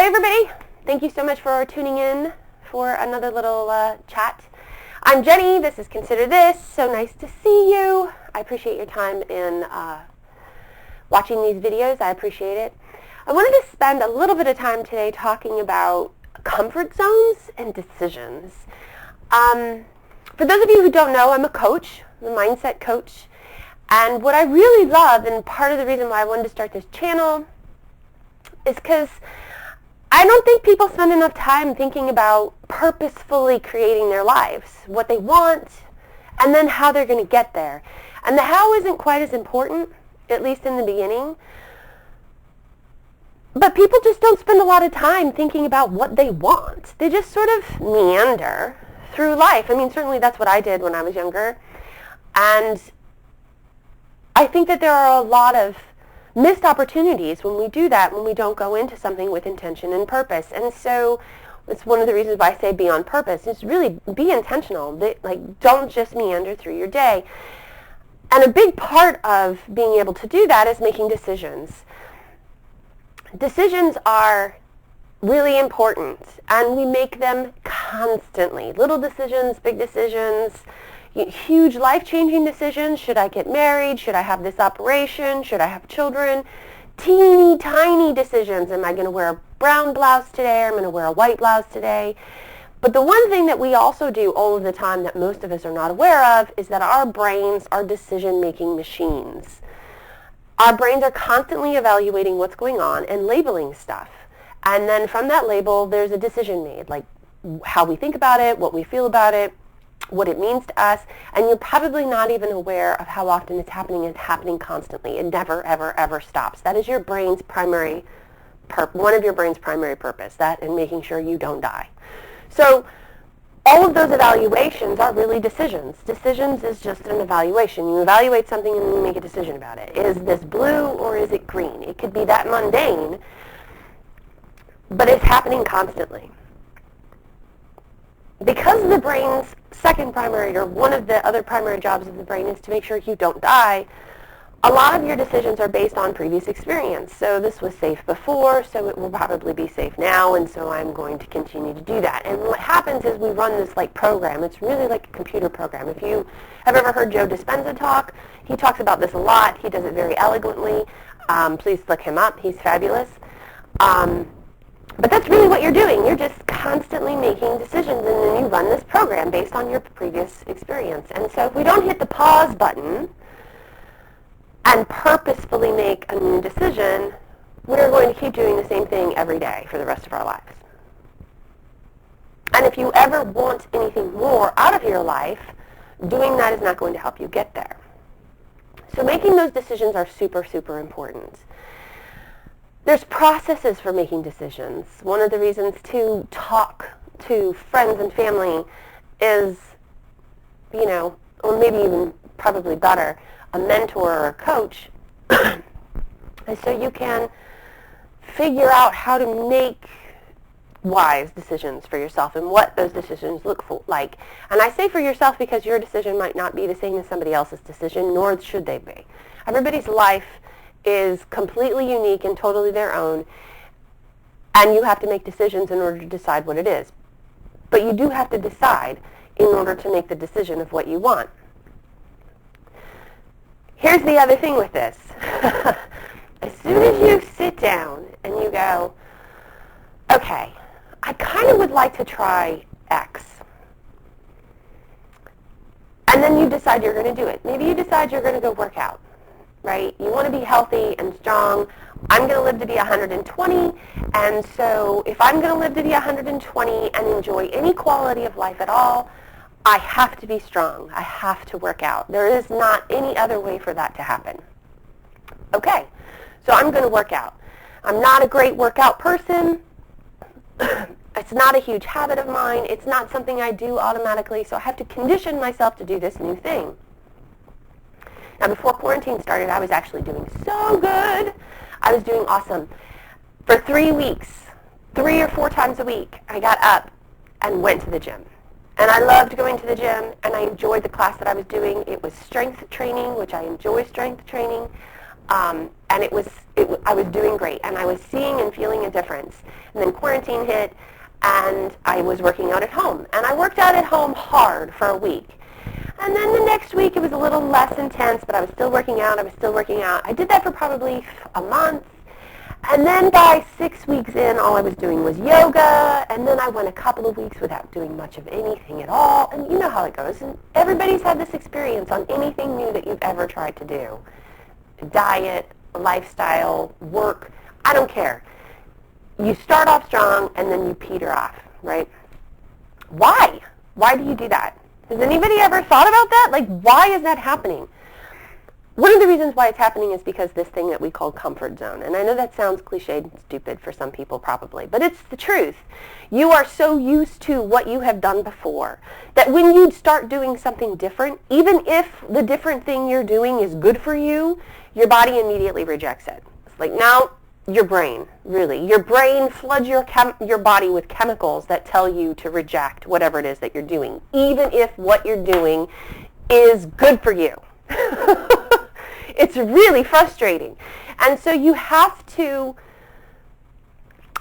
everybody. Thank you so much for tuning in for another little chat. I'm Jenny. This is Consider This. So nice to see you. I appreciate your time in watching these videos. I appreciate it. I wanted to spend a little bit of time today talking about comfort zones and decisions. For those of you who don't know, I'm a coach, I'm a mindset coach. And what I really love, and part of the reason why I wanted to start this channel, is because I don't think people spend enough time thinking about purposefully creating their lives, what they want, and then how they're going to get there. And the how isn't quite as important, at least in the beginning. But people just don't spend a lot of time thinking about what they want. They just sort of meander through life. I mean, certainly that's what I did when I was younger. And I think that there are a lot of missed opportunities when we do that, when we don't go into something with intention and purpose. And so it's one of the reasons why I say be on purpose. Is really be intentional. Don't just meander through your day. And a big part of being able to do that is making decisions. Decisions are really important, and we make them constantly. Little decisions, big decisions, huge life-changing decisions. Should I get married? Should I have this operation? Should I have children? Teeny tiny decisions. Am I going to wear a brown blouse today? Or am I going to wear a white blouse today? But the one thing that we also do all of the time that most of us are not aware of is that our brains are decision-making machines. Our brains are constantly evaluating what's going on and labeling stuff. And then from that label, there's a decision made, like how we think about it, what we feel about it, what it means to us, and you're probably not even aware of how often it's happening and happening constantly. It never, ever, ever stops. That is your brain's primary, one of your brain's primary purpose, that and making sure you don't die. So all of those evaluations are really decisions. Decisions is just an evaluation. You evaluate something and then you make a decision about it. Is this blue or is it green? It could be that mundane, but it's happening constantly. Because the brain's second primary, or one of the other primary jobs of the brain is to make sure you don't die, a lot of your decisions are based on previous experience. So this was safe before, so it will probably be safe now, and so I'm going to continue to do that. And what happens is we run this program. It's really like a computer program. If you have ever heard Joe Dispenza talk, he talks about this a lot. He does it very elegantly. Please look him up. He's fabulous. But that's really what you're doing. You're just constantly making decisions, and then you run this program based on your previous experience. And so if we don't hit the pause button and purposefully make a new decision, we're going to keep doing the same thing every day for the rest of our lives. And if you ever want anything more out of your life, doing that is not going to help you get there. So making those decisions are super, super important. There's processes for making decisions. One of the reasons to talk to friends and family is, or maybe even probably better, a mentor or a coach, and so you can figure out how to make wise decisions for yourself and what those decisions look like. And I say for yourself because your decision might not be the same as somebody else's decision, nor should they be. Everybody's life is completely unique and totally their own, and you have to make decisions in order to decide what it is. But you do have to decide in order to make the decision of what you want. Here's the other thing with this. As soon as you sit down and you go, okay, I kind of would like to try X, and then you decide you're going to do it. Maybe you decide you're going to go work out. Right? You want to be healthy and strong. I'm going to live to be 120, and so if I'm going to live to be 120 and enjoy any quality of life at all, I have to be strong. I have to work out. There is not any other way for that to happen. Okay, so I'm going to work out. I'm not a great workout person. It's not a huge habit of mine. It's not something I do automatically, so I have to condition myself to do this new thing. Now, before quarantine started, I was actually doing so good. I was doing awesome. For 3 weeks, 3 or 4 times a week, I got up and went to the gym. And I loved going to the gym, and I enjoyed the class that I was doing. It was strength training, which I enjoy strength training. And I was doing great, and I was seeing and feeling a difference. And then quarantine hit, and I was working out at home. And I worked out at home hard for a week. And then the next week it was a little less intense, but I was still working out. I did that for probably a month. And then by 6 weeks in, all I was doing was yoga. And then I went a couple of weeks without doing much of anything at all. And you know how it goes. And everybody's had this experience on anything new that you've ever tried to do. Diet, lifestyle, work, I don't care. You start off strong and then you peter off, right? Why? Why do you do that? Has anybody ever thought about that? Like, why is that happening? One of the reasons why it's happening is because this thing that we call comfort zone. And I know that sounds cliched and stupid for some people probably, but it's the truth. You are so used to what you have done before that when you start doing something different, even if the different thing you're doing is good for you, your body immediately rejects it. It's like, no, your brain, really. Your brain floods your body with chemicals that tell you to reject whatever it is that you're doing, even if what you're doing is good for you. It's really frustrating. And so you have to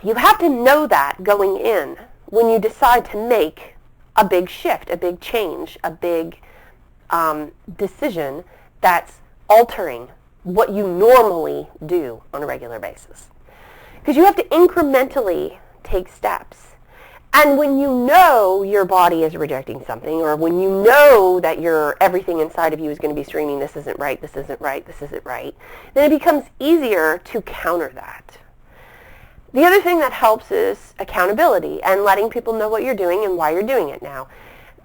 know that going in when you decide to make a big shift, a big change, a big decision that's altering what you normally do on a regular basis. Because you have to incrementally take steps. And when you know your body is rejecting something, or when you know that everything inside of you is going to be screaming, this isn't right, this isn't right, this isn't right, then it becomes easier to counter that. The other thing that helps is accountability and letting people know what you're doing and why you're doing it now.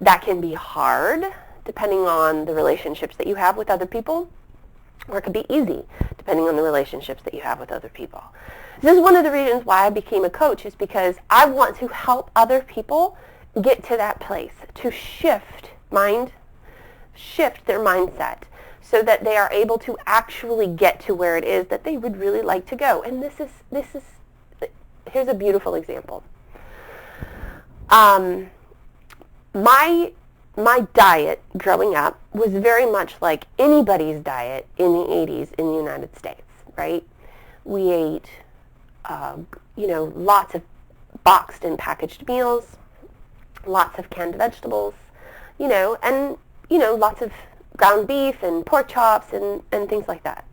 That can be hard, depending on the relationships that you have with other people, or it could be easy, depending on the relationships that you have with other people. This is one of the reasons why I became a coach, is because I want to help other people get to that place, to shift their mindset so that they are able to actually get to where it is that they would really like to go. And here's a beautiful example. My diet growing up was very much like anybody's diet in the 80s in the United States, right? We ate lots of boxed and packaged meals, lots of canned vegetables, and lots of ground beef and pork chops and things like that.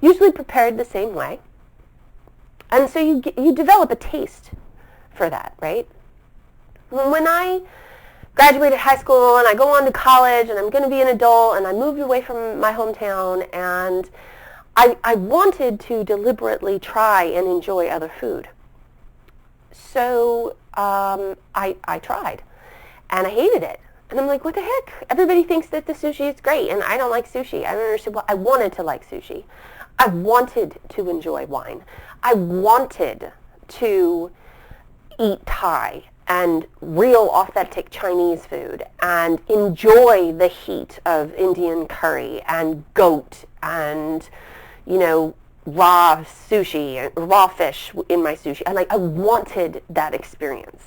Usually prepared the same way. And so you develop a taste for that, right? When I graduated high school and I go on to college and I'm going to be an adult and I moved away from my hometown, and I wanted to deliberately try and enjoy other food. So I tried, and I hated it. And I'm like, what the heck? Everybody thinks that the sushi is great, and I don't like sushi. I don't understand. Well, I wanted to like sushi. I wanted to enjoy wine. I wanted to eat Thai and real authentic Chinese food and enjoy the heat of Indian curry and goat and raw sushi, raw fish in my sushi. And I wanted that experience.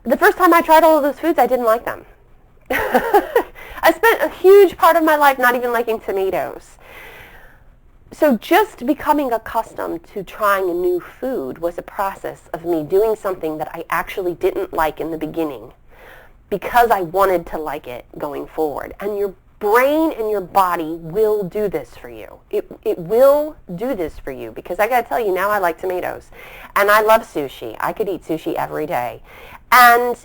The first time I tried all of those foods, I didn't like them. I spent a huge part of my life not even liking tomatoes. So just becoming accustomed to trying a new food was a process of me doing something that I actually didn't like in the beginning because I wanted to like it going forward. And your brain and your body will do this for you. It will do this for you, because I got to tell you, now I like tomatoes and I love sushi. I could eat sushi every day. And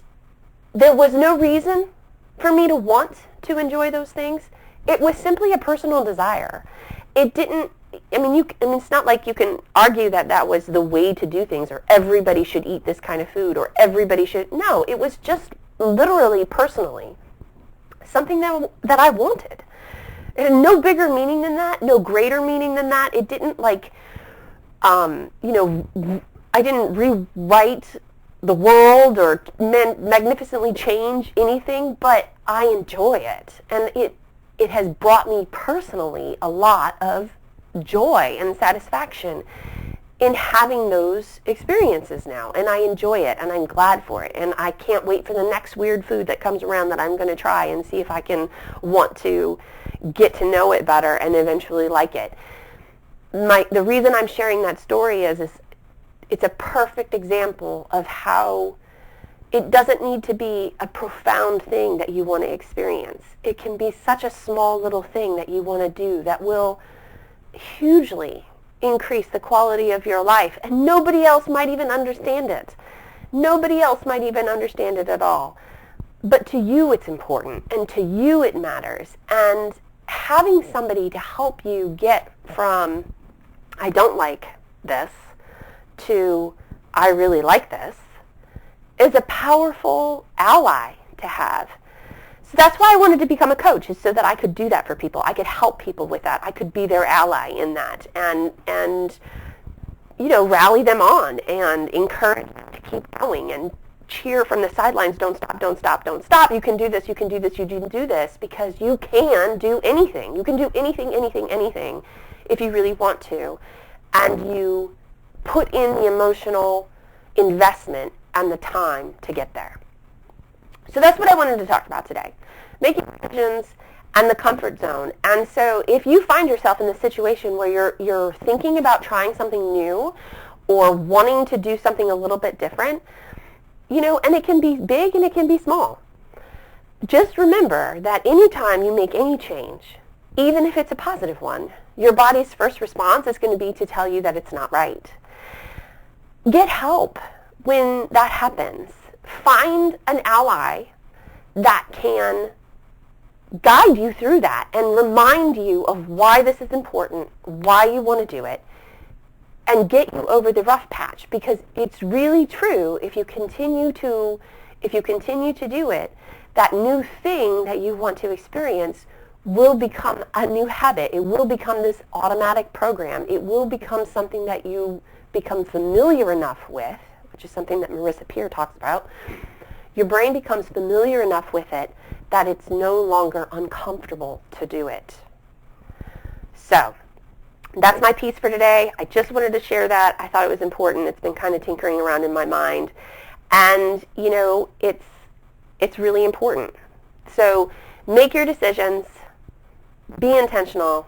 there was no reason for me to want to enjoy those things. It was simply a personal desire. It didn't, it's not like you can argue that that was the way to do things, or everybody should eat this kind of food, or everybody should. No, it was just literally, personally, something that I wanted. It had no bigger meaning than that, no greater meaning than that. It didn't I didn't rewrite the world or magnificently change anything, but I enjoy it. And it has brought me personally a lot of joy and satisfaction in having those experiences now. And I enjoy it, and I'm glad for it. And I can't wait for the next weird food that comes around that I'm going to try and see if I can want to get to know it better and eventually like it. the reason I'm sharing that story is it's a perfect example of how it doesn't need to be a profound thing that you want to experience. It can be such a small little thing that you want to do that will hugely increase the quality of your life, and nobody else might even understand it. Nobody else might even understand it at all. But to you it's important, and to you it matters. And having somebody to help you get from, I don't like this, to, I really like this, is a powerful ally to have. So that's why I wanted to become a coach, is so that I could do that for people. I could help people with that. I could be their ally in that and rally them on and encourage them to keep going and cheer from the sidelines, don't stop, don't stop, don't stop. You can do this, you can do this, you can do this, because you can do anything. You can do anything, anything, anything if you really want to. And you put in the emotional investment and the time to get there. So that's what I wanted to talk about today. Making decisions and the comfort zone. And so if you find yourself in the situation where you're thinking about trying something new or wanting to do something a little bit different, and it can be big and it can be small. Just remember that anytime you make any change, even if it's a positive one, your body's first response is going to be to tell you that it's not right. Get help when that happens. Find an ally that can guide you through that and remind you of why this is important, why you want to do it, and get you over the rough patch. Because it's really true, if you continue to do it, that new thing that you want to experience will become a new habit. It will become this automatic program. It will become something that you become familiar enough with, which is something that Marissa Peer talks about. Your brain becomes familiar enough with it that it's no longer uncomfortable to do it. So that's my piece for today. I just wanted to share that. I thought it was important. It's been kind of tinkering around in my mind. And, it's really important. So make your decisions. Be intentional.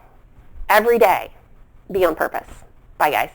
Every day. Be on purpose. Bye, guys.